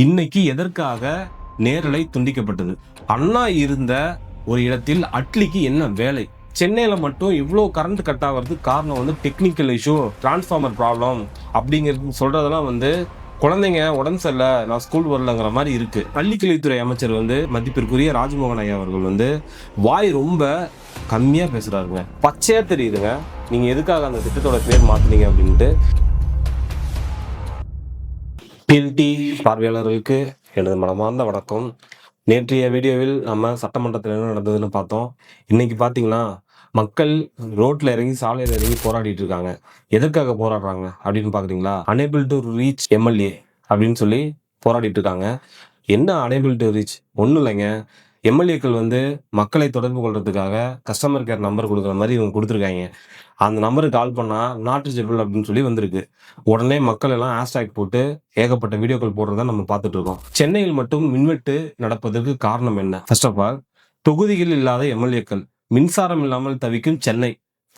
இன்னைக்கு எதற்காக நேரலை துண்டிக்கப்பட்டது? அண்ணா இருந்த ஒரு இடத்தில் அட்லிக்கு என்ன வேலை? சென்னையில மட்டும் இவ்வளோ கரண்ட் கட் ஆகிறதுக்கு காரணம் டெக்னிக்கல் இஷ்யூ, டிரான்ஸ்ஃபார்மர் ப்ராப்ளம் அப்படிங்கிறது சொல்றதெல்லாம் குழந்தைங்க உடம்பு சரியில்லை, நான் ஸ்கூல் வரலங்கிற மாதிரி இருக்கு. பள்ளிக்கல்வித்துறை அமைச்சர் மதிப்பிற்குரிய ராஜ்மோகன் ஐயா அவர்கள் வாய் ரொம்ப கம்மியா பேசுறாருங்க. பச்சையா தெரியுதுங்க நீங்க எதுக்காக அந்த திட்டத்தோட பேர் மாத்துனீங்க அப்படின்ட்டு. பிஎல்டி பார்வையாளர்களுக்கு எனது மனமார்ந்த வணக்கம். நேற்றைய வீடியோவில் நம்ம சட்டமன்றத்தில் என்ன நடந்ததுன்னு பார்த்தோம். இன்னைக்கு பார்த்தீங்கன்னா மக்கள் ரோட்ல இறங்கி சாலையில் இறங்கி போராடிட்டு இருக்காங்க. எதற்காக போராடுறாங்க அப்படின்னு பார்க்குறீங்களா? அனேபிள் டு ரீச் எம்எல்ஏ அப்படின்னு சொல்லி போராடிட்டு இருக்காங்க. என்ன அனேபிள் டு ரீச்? ஒன்றும் இல்லைங்க. எம்எல்ஏக்கள் மக்களை தொடர்பு கொள்றதுக்காக கஸ்டமர் கேர் நம்பர் கொடுக்குற மாதிரி இவங்க கொடுத்துருக்காங்க. அந்த நம்பருக்கு கால் பண்ணால் நாட் ரீச்சபிள் அப்படின்னு சொல்லி வந்திருக்கு. உடனே மக்கள் எல்லாம் ஹேஷ்டேக் போட்டு ஏகப்பட்ட வீடியோக்கள் போடுறத நம்ம பார்த்துட்டு இருக்கோம். சென்னையில் மட்டும் மின்வெட்டு நடப்பதற்கு காரணம் என்ன? ஃபர்ஸ்ட் ஆஃப் ஆல், தொகுதிகள் இல்லாத எம்எல்ஏக்கள், மின்சாரம் இல்லாமல் தவிக்கும் சென்னை,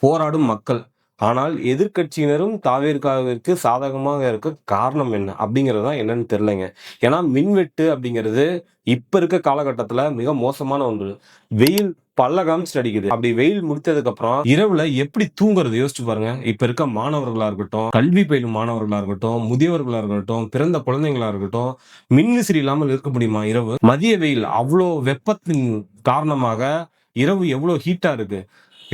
போராடும் மக்கள். ஆனால் எதிர்கட்சியினரும் தாவேர்காவிற்கு சாதகமாக இருக்க காரணம் என்ன அப்படிங்கிறது தான் என்னன்னு தெரியலைங்க. ஏன்னா மின்வெட்டு அப்படிங்கிறது இப்ப இருக்க காலகட்டத்துல மிக மோசமான ஒன்று. வெயில் பல்ல காமிச்சு அடிக்குது. அப்படி வெயில் முடித்ததுக்கு அப்புறம் இரவுல எப்படி தூங்குறது யோசிச்சு பாருங்க. இப்ப இருக்க மாணவர்களா இருக்கட்டும், கல்வி பயிலும் மாணவர்களா இருக்கட்டும், முதியவர்களா இருக்கட்டும், பிறந்த குழந்தைங்களா இருக்கட்டும், மின்விசிறி இல்லாமல் இருக்க முடியுமா இரவு? மதிய வெயில் அவ்வளோ வெப்பத்தின் காரணமாக இரவு எவ்வளவு ஹீட்டா இருக்கு.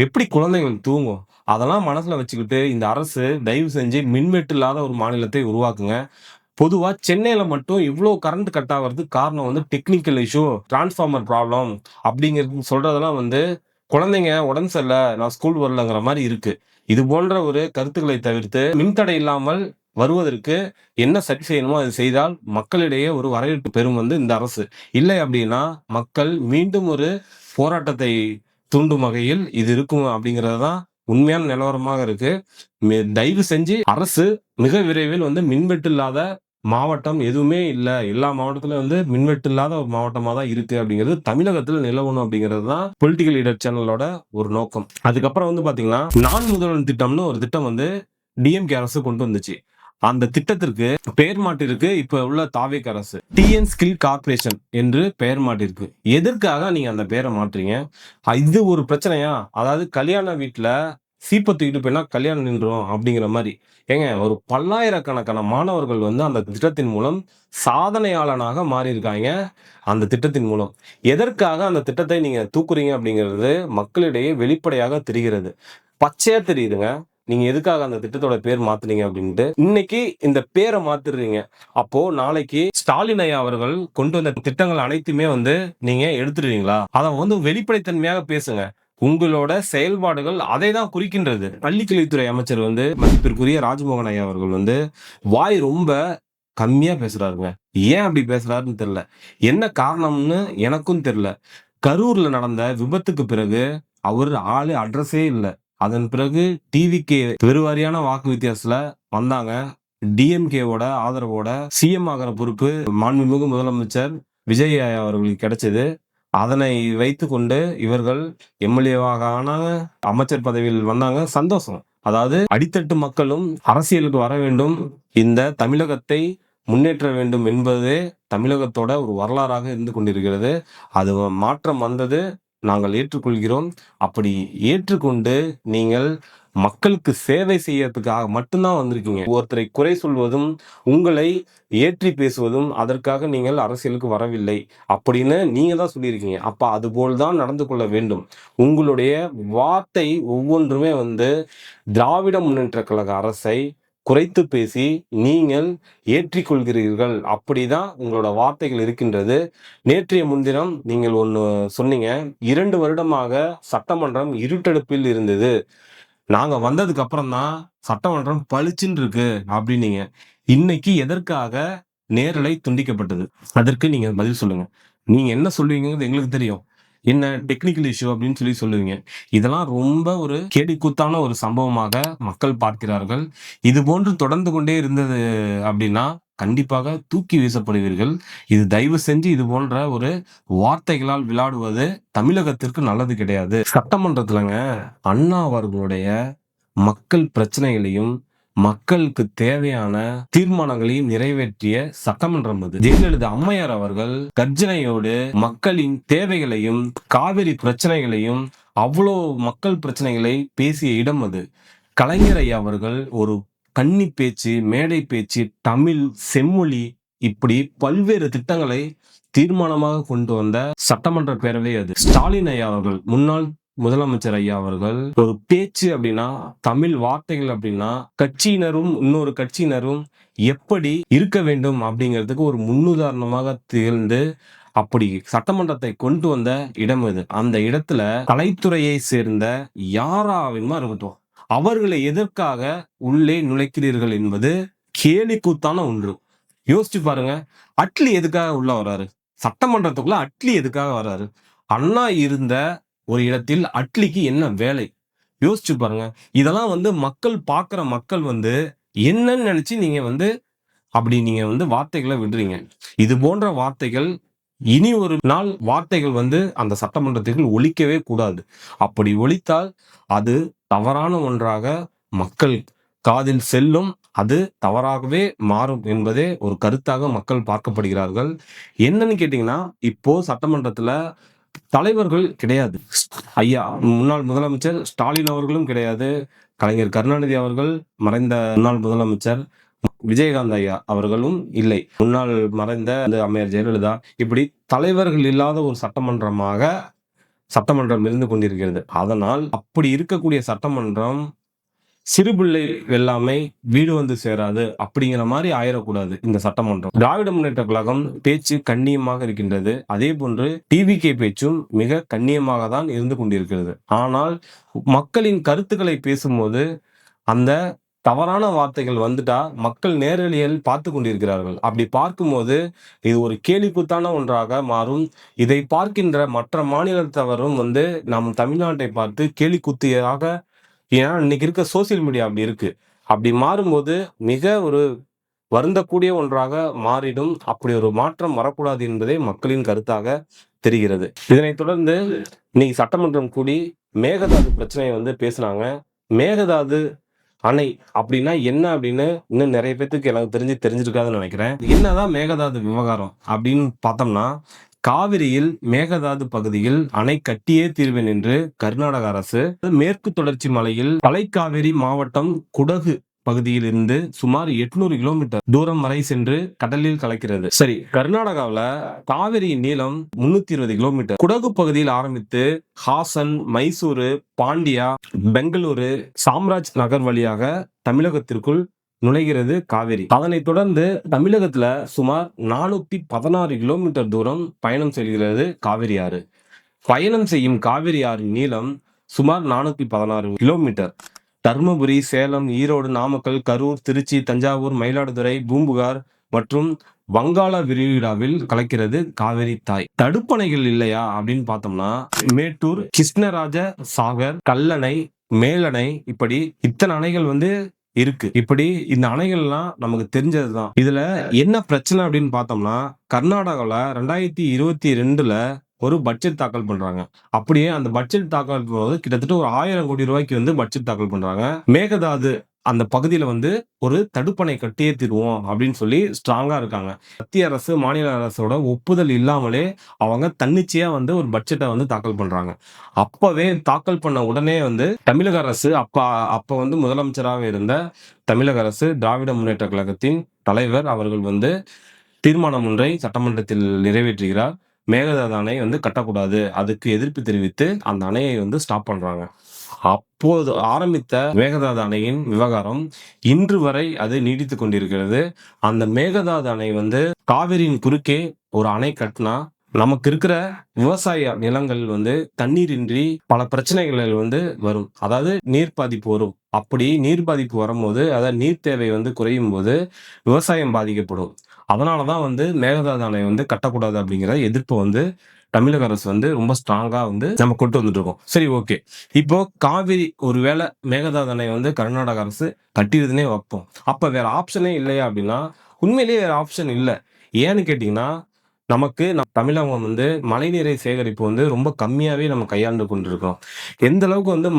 எப்படி குழந்தைகள் தூங்கும்? அதெல்லாம் மனசுல வச்சுக்கிட்டு இந்த அரசு தயவு செஞ்சு மின்வெட்டு இல்லாத ஒரு மாநிலத்தை உருவாக்குங்க. பொதுவா சென்னையில மட்டும் இவ்வளோ கரண்ட் கட் ஆகிறதுக்கு காரணம் டெக்னிக்கல் இஷ்யூ, டிரான்ஸ்ஃபார்மர் ப்ராப்ளம் அப்படிங்கிறது சொல்றதெல்லாம் குழந்தைங்க உடம்பு சரியில்லை, நான் ஸ்கூல் வரலங்கிற மாதிரி இருக்கு. இது போன்ற ஒரு கருத்துக்களை தவிர்த்து மின்தடை இல்லாமல் வருவதற்கு என்ன சரி செய்யணுமோ அது செய்தால் மக்களிடையே ஒரு வரவேற்பு பெறும் இந்த அரசு. இல்லை அப்படின்னா மக்கள் மீண்டும் ஒரு போராட்டத்தை தூண்டும் வகையில் இது இருக்கும் அப்படிங்கிறது தான் உண்மையான நிலவரமாக இருக்கு. தயவு செஞ்சு அரசு மிக விரைவில் மின்வெட்டு இல்லாத மாவட்டம் எதுவுமே இல்லை, எல்லா மாவட்டத்திலும் மின்வெட்டு இல்லாத ஒரு மாவட்டமாக தான் இருக்கு அப்படிங்கிறது தமிழகத்தில் நிலவணும் அப்படிங்கிறது தான் பொலிட்டிக்கல் லீடர் சேனலோட ஒரு நோக்கம். அதுக்கப்புறம் பாத்தீங்கன்னா நான் முதல்வன் திட்டம்னு ஒரு திட்டம் டிஎம்கே அரசு கொண்டு வந்துச்சு. அந்த திட்டத்திற்கு பெயர் மாட்டிருக்கு இப்ப உள்ள தாவேக் அரசு. டிஎன் ஸ்கில் கார்பரேஷன் என்று பெயர் மாட்டிருக்கு. எதற்காக நீங்க அந்த பெயரை மாற்றீங்க? இது ஒரு பிரச்சனையா? அதாவது கல்யாண வீட்டுல சீப்பை தூக்கிட்டு போயினா கல்யாணம் நின்றோம் அப்படிங்கிற மாதிரி. ஏங்க, ஒரு பல்லாயிரக்கணக்கான மாணவர்கள் அந்த திட்டத்தின் மூலம் சாதனையாளனாக மாறி இருக்காங்க. அந்த திட்டத்தின் மூலம் எதற்காக அந்த திட்டத்தை நீங்க தூக்குறீங்க அப்படிங்கிறது மக்களிடையே வெளிப்படையாக தெரிகிறது. பச்சையா தெரியுதுங்க நீங்க எதுக்காக அந்த திட்டத்தோட பேர் மாத்துனீங்க அப்படின்ட்டு. இன்னைக்கு இந்த பேரை மாத்துறீங்க. அப்போ நாளைக்கு ஸ்டாலின் ஐயா அவர்கள் கொண்டு வந்த திட்டங்கள் அனைத்துமே நீங்க எடுத்துடுவீங்களா? அதை வெளிப்படைத்தன்மையாக பேசுங்க. உங்களோட செயல்பாடுகள் அதை தான் குறிக்கின்றது. பள்ளிக்கல்வித்துறை அமைச்சர் மதிப்பிற்குரிய ராஜ்மோகன் ஐயா அவர்கள் வாய் ரொம்ப கம்மியா பேசுறாருங்க. ஏன் அப்படி பேசுறாருன்னு தெரியல. என்ன காரணம்னு எனக்கும் தெரியல. கரூர்ல நடந்த விபத்துக்கு பிறகு அவர் ஆளு அட்ரஸே இல்லை. அதன் பிறகு டிவிக்கு பெருவாரியான வாக்கு வித்தியாசத்துல வந்தாங்க. டிஎம்கேவோட ஆதரவோட சிஎம் ஆகிற பொறுப்பு மாண்புமிகு முதலமைச்சர் விஜய் அவர்களுக்கு கிடைச்சது. அதனை வைத்து கொண்டு இவர்கள் எம்எல்ஏவாக ஆனாங்க, அமைச்சர் பதவியில் வந்தாங்க. சந்தோஷம். அதாவது அடித்தட்டு மக்களும் அரசியலுக்கு வர வேண்டும், இந்த தமிழகத்தை முன்னேற்ற வேண்டும் என்பதே தமிழகத்தோட ஒரு வரலாறாக இருந்து கொண்டிருக்கிறது. அது மாற்றம் வந்தது, நாங்கள் ஏற்றுக்கொள்கிறோம். அப்படி ஏற்றுக்கொண்டு நீங்கள் மக்களுக்கு சேவை செய்யறதுக்காக மட்டும்தான் வந்திருக்கீங்க. ஒருத்தரை குறை சொல்வதும் உங்களை ஏற்றி பேசுவதும் அதற்காக நீங்கள் அரசியலுக்கு வரவில்லை அப்படின்னு நீங்க தான் சொல்லியிருக்கீங்க. அப்ப அதுபோல் தான் நடந்து கொள்ள வேண்டும். உங்களுடைய வார்த்தை ஒவ்வொன்றுமே திராவிட முன்னேற்ற கழக அரசை குறைத்து பேசி நீங்கள் ஏற்றிக்கொள்கிறீர்கள். அப்படிதான் உங்களோட வார்த்தைகள் இருக்கின்றது. நேற்றைய முன்தினம் நீங்கள் ஒன்று சொன்னீங்க, 2 வருடமாக சட்டமன்றம் இருட்டெடுப்பில் இருந்தது, நாங்க வந்ததுக்கு அப்புறம் தான் சட்டமன்றம் பளிச்சுன்னு இருக்கு அப்படின்னீங்க. இன்னைக்கு எதற்காக நேரலை துண்டிக்கப்பட்டது? அதற்கு நீங்க பதில் சொல்லுங்க. நீங்க என்ன சொல்லுவீங்கிறது எங்களுக்கு தெரியும். என்ன டெக்னிக்கல் இஷ்யூ அப்படின்னு சொல்லுவீங்க. இதெல்லாம் ரொம்ப ஒரு கேலிக்கூத்தான ஒரு சம்பவமாக மக்கள் பார்க்கிறார்கள். இது போன்று தொடர்ந்து கொண்டே இருந்தது அப்படின்னா கண்டிப்பாக தூக்கி வீசப்படுவீர்கள். இது தயவு செஞ்சு இது போன்ற ஒரு வார்த்தைகளால் விளையாடுவது தமிழகத்திற்கு நல்லது கிடையாது. சட்டமன்றத்துலங்க அண்ணா அவர்களுடைய மக்கள் பிரச்சனைகளையும் மக்களுக்கு தேவையான தீர்மானங்களையும் நிறைவேற்றிய சட்டமன்றம் அது. ஜெயலலிதா அம்மையார் அவர்கள் கர்ஜனையோடு மக்களின் தேவைகளையும் காவிரி பிரச்சனைகளையும் அவ்வளோ மக்கள் பிரச்சனைகளை பேசிய இடம் அது. கலைஞர் ஐயா அவர்கள் ஒரு கன்னி பேச்சு, மேடை பேச்சு, தமிழ், செம்மொழி இப்படி பல்வேறு திட்டங்களை தீர்மானமாக கொண்டு வந்த சட்டமன்ற பேரவை அது. ஸ்டாலின் ஐயா அவர்கள், முன்னாள் முதலமைச்சர் ஐயா அவர்கள், ஒரு பேச்சு அப்படின்னா, தமிழ் வார்த்தைகள் அப்படின்னா, கட்சியினரும் இன்னொரு கட்சியினரும் எப்படி இருக்க வேண்டும் அப்படிங்கிறதுக்கு ஒரு முன்னுதாரணமாக திகழ்ந்து அப்படி சட்டமன்றத்தை கொண்டு வந்த இடம் இது. அந்த இடத்துல கலைத்துறையை சேர்ந்த யாராவினுமா இருக்கட்டும், அவர்களை எதற்காக உள்ளே நுழைக்கிறீர்கள் என்பது கேலிக்கூத்தான ஒன்று. யோசிச்சு பாருங்க. அட்லி எதுக்காக உள்ள வராரு? சட்டமன்றத்துக்குள்ள அட்லி எதுக்காக வராரு? அண்ணா இருந்த ஒரு இடத்தில் அட்லிக்கு என்ன வேலை? யோசிச்சு பாருங்க. இதெல்லாம் மக்கள் பார்க்கிற மக்கள் என்னன்னு நினைச்சு நீங்க அப்படி நீங்க வார்த்தைகளை விடுறீங்க. இது போன்ற வார்த்தைகள் இனி ஒரு நாள் வார்த்தைகள் அந்த சட்டமன்றத்திற்குள் ஒலிக்கவே கூடாது. அப்படி ஒலித்தால் அது தவறான ஒன்றாக மக்கள் காதில் செல்லும். அது தவறாகவே மாறும் என்பதே ஒரு கருத்தாக மக்கள் பார்க்கப்படுகிறார்கள். என்னன்னு கேட்டீங்கன்னா, இப்போ சட்டமன்றத்துல தலைவர்கள் கிடையாது. ஐயா முன்னாள் முதலமைச்சர் ஸ்டாலின் அவர்களும் கிடையாது. கலைஞர் கருணாநிதி அவர்கள், மறைந்த முன்னாள் முதலமைச்சர் விஜயகாந்த் ஐயா அவர்களும் இல்லை. முன்னாள் மறைந்த அம்மையார் ஜெயலலிதா, இப்படி தலைவர்கள் இல்லாத ஒரு சட்டமன்றம் இருந்து கொண்டிருக்கிறது. அதனால் அப்படி இருக்கக்கூடிய சட்டமன்றம் சிறுபிள்ளை வெல்லாமை வீடு வந்து சேராது அப்படிங்கிற மாதிரி ஆயிடக்கூடாது இந்த சட்டமன்றம். திராவிட முன்னேற்ற கழகம் பேச்சு கண்ணியமாக இருக்கின்றது. அதே போன்று டிவிகே பேச்சும் மிக கண்ணியமாக தான் இருந்து கொண்டிருக்கிறது. ஆனால் மக்களின் கருத்துக்களை பேசும்போது அந்த தவறான வார்த்தைகள் வந்துட்டா மக்கள் நேரடியில் பார்த்து கொண்டிருக்கிறார்கள். அப்படி பார்க்கும்போது இது ஒரு கேலிக்கூத்தான ஒன்றாக மாறும். இதை பார்க்கின்ற மற்ற மாநிலத்தவரும் நம் தமிழ்நாட்டை பார்த்து கேலிக்கூத்தியாக, ஏன்னா இன்னைக்கு இருக்க சோசியல் மீடியா அப்படி இருக்கு. அப்படி மாறும்போது மிக ஒரு வருந்தக்கூடிய ஒன்றாக மாறிடும். அப்படி ஒரு மாற்றம் வரக்கூடாது என்பதே மக்களின் கருத்தாக தெரிகிறது. இதனைத் தொடர்ந்து இன்னைக்கு சட்டமன்றம் கூடி மேகதாது பிரச்சனையை பேசினாங்க. மேகதாது அணை அப்படின்னா என்ன அப்படின்னு இன்னும் நிறைய பேத்துக்கு எனக்கு தெரிஞ்சிருக்காதுன்னு நினைக்கிறேன். என்னதான் மேகதாது விவகாரம் அப்படின்னு பார்த்தோம்னா, காவிரியில் மேகதாது பகுதியில் அணை கட்டியே தீர்வேன் என்று கர்நாடக அரசு மேற்கு தொடர்ச்சி மலையில் தலைக்காவிரி மாவட்டம் குடகு பகுதியில் இருந்து சுமார் 800 கிலோமீட்டர் தூரம் வரை சென்று கடலில் கலக்கிறது. சரி, கர்நாடகாவில் காவிரியின் நீளம் 320 கிலோமீட்டர். குடகு பகுதியில் ஆரம்பித்து ஹாசன், மைசூரு, பாண்டியா, பெங்களூரு, சாம்ராஜ் நகர் வழியாக தமிழகத்திற்குள் நுழைகிறது காவிரி. அதனைத் தொடர்ந்து தமிழகத்துல சுமார் 416 கிலோமீட்டர் தூரம் பயணம் செல்கிறது காவிரி ஆறு. பயணம் செய்யும் காவிரி ஆறின் நீளம் சுமார் 416 கிலோமீட்டர். தர்மபுரி, சேலம், ஈரோடு, நாமக்கல், கரூர், திருச்சி, தஞ்சாவூர், மயிலாடுதுறை, பூம்புகார் மற்றும் வங்காள விரிகுடாவில் கலக்கிறது காவிரி தாய். தடுப்பணைகள் இல்லையா அப்படின்னு பார்த்தோம்னா, மேட்டூர், கிருஷ்ணராஜ சாகர், கல்லணை, மேலணை, இப்படி இத்தனை அணைகள் இருக்கு. இப்படி இந்த அணைகள்லாம் நமக்கு தெரிஞ்சதுதான். இதுல என்ன பிரச்சனை அப்படின்னு பார்த்தோம்னா, கர்நாடகாவில் 2022 ஒரு பட்ஜெட் தாக்கல் பண்றாங்க. அப்படியே அந்த பட்ஜெட் தாக்கல் போது கிட்டத்தட்ட ஒரு 1000 கோடி ரூபாய்க்கு பட்ஜெட் தாக்கல் பண்றாங்க. மேகதாது அந்த பகுதியில ஒரு தடுப்பணை கட்டியே தீர்வோம் அப்படின்னு சொல்லி ஸ்ட்ராங்கா இருக்காங்க. மத்திய அரசு, மாநில அரசோட ஒப்புதல் இல்லாமலே அவங்க தன்னிச்சையா ஒரு பட்ஜெட்டை தாக்கல் பண்றாங்க. அப்பவே தாக்கல் பண்ண உடனே தமிழக அரசு அப்ப முதலமைச்சராக இருந்த தமிழக அரசு, திராவிட முன்னேற்ற கழகத்தின் தலைவர் அவர்கள் தீர்மானம் ஒன்றை சட்டமன்றத்தில் நிறைவேற்றுகிறார். மேகதாது அணை கட்டக்கூடாது, அதுக்கு எதிர்ப்பு தெரிவித்து அந்த அணையை ஸ்டாப் பண்றாங்க. அப்போது ஆரம்பித்த மேகதாது அணையின் விவகாரம் இன்று வரை அது நீடித்து கொண்டிருக்கிறது. அந்த மேகதாது அணை காவிரியின் குறுக்கே ஒரு அணை கட்டினா நமக்கு இருக்கிற விவசாய நிலங்கள் தண்ணீரின்றி பல பிரச்சனைகள் வரும். அதாவது நீர் பாதிப்பு வரும். அப்படி நீர் பாதிப்பு வரும்போது, அதாவது நீர் தேவை குறையும் போது விவசாயம் பாதிக்கப்படும். அதனாலதான் மேகதாது அணை கட்டக்கூடாது அப்படிங்கிற எதிர்ப்பு தமிழக அரசு ரொம்ப ஸ்ட்ராங்கா நம்ம கொண்டு வந்துட்டு இருக்கோம். சரி, ஓகே. இப்போ காவிரி ஒருவேளை மேகதாது அணை கர்நாடக அரசு கட்டிடுதுன்னே வைப்போம். அப்ப வேற ஆப்ஷனே இல்லையா அப்படின்னா, உண்மையிலேயே வேற ஆப்ஷன் இல்லை. ஏன்னு கேட்டீங்கன்னா, நமக்கு தமிழகம் மழைநீரை சேகரிப்பு ரொம்ப கம்மியாவே நம்ம கையாண்டு கொண்டிருக்கோம். எந்த அளவுக்கு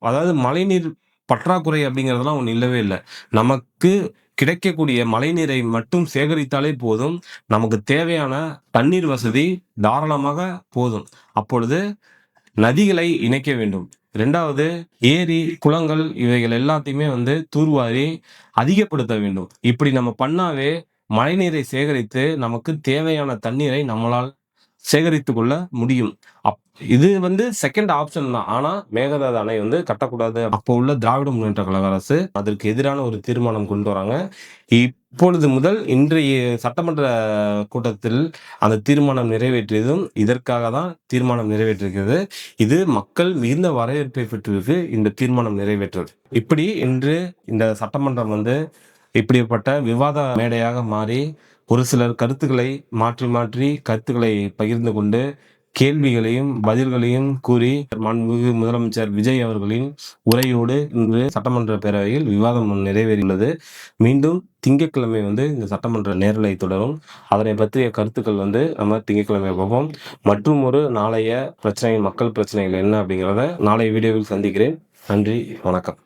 அதாவது மழைநீர் பற்றாக்குறை அப்படிங்கிறதெல்லாம் ஒண்ணு இல்லவே இல்ல. நமக்கு கிடைக்கக்கூடிய மழைநீரை மட்டும் சேகரித்தாலே போதும். நமக்கு தேவையான தண்ணீர் வசதி தாராளமாக போதும். அப்பொழுது நதிகளை இணைக்க வேண்டும். 2வது ஏரி, குளங்கள் இவைகள் எல்லாத்தையுமே தூர்வாரி அதிகப்படுத்த வேண்டும். இப்படி நம்ம பண்ணாவே மழைநீரை சேகரித்து நமக்கு தேவையான தண்ணீரை நம்மளால் சேகரித்துக் கொள்ள முடியும். அப் இது 2ண்ட் ஆப்ஷன் தான். ஆனா மேகதாது அணை கட்டக்கூடாது. அப்போ உள்ள திராவிட முன்னேற்ற கழக அரசு அதற்கு எதிரான ஒரு தீர்மானம் கொண்டு வராங்க. இப்பொழுது முதல் இன்றைய சட்டமன்ற கூட்டத்தில் அந்த தீர்மானம் நிறைவேற்றியதும் இதற்காக தான் தீர்மானம் நிறைவேற்றிருக்கிறது. இது மக்கள் மிகுந்த வரவேற்பை பெற்றிருக்கு இந்த தீர்மானம் நிறைவேற்றது. இப்படி இன்று இந்த சட்டமன்றம் இப்படிப்பட்ட விவாத மேடையாக மாறி ஒரு சிலர் கருத்துக்களை மாற்றி மாற்றி கருத்துக்களை பகிர்ந்து கொண்டு கேள்விகளையும் பதில்களையும் கூறி மாண்புமிகு முதலமைச்சர் விஜய் அவர்களின் உரையோடு இன்று சட்டமன்ற பேரவையில் விவாதம் நிறைவேறியுள்ளது. மீண்டும் திங்கட்கிழமை இந்த சட்டமன்ற நேரலை தொடரும். அதனை பற்றிய கருத்துக்கள் நம்ம திங்கட்கிழமை பார்ப்போம். மற்றும் ஒரு நாளைய பிரச்சனை மக்கள் பிரச்சனைகள் என்ன அப்படிங்கிறத நாளைய வீடியோவில் சந்திக்கிறேன். நன்றி, வணக்கம்.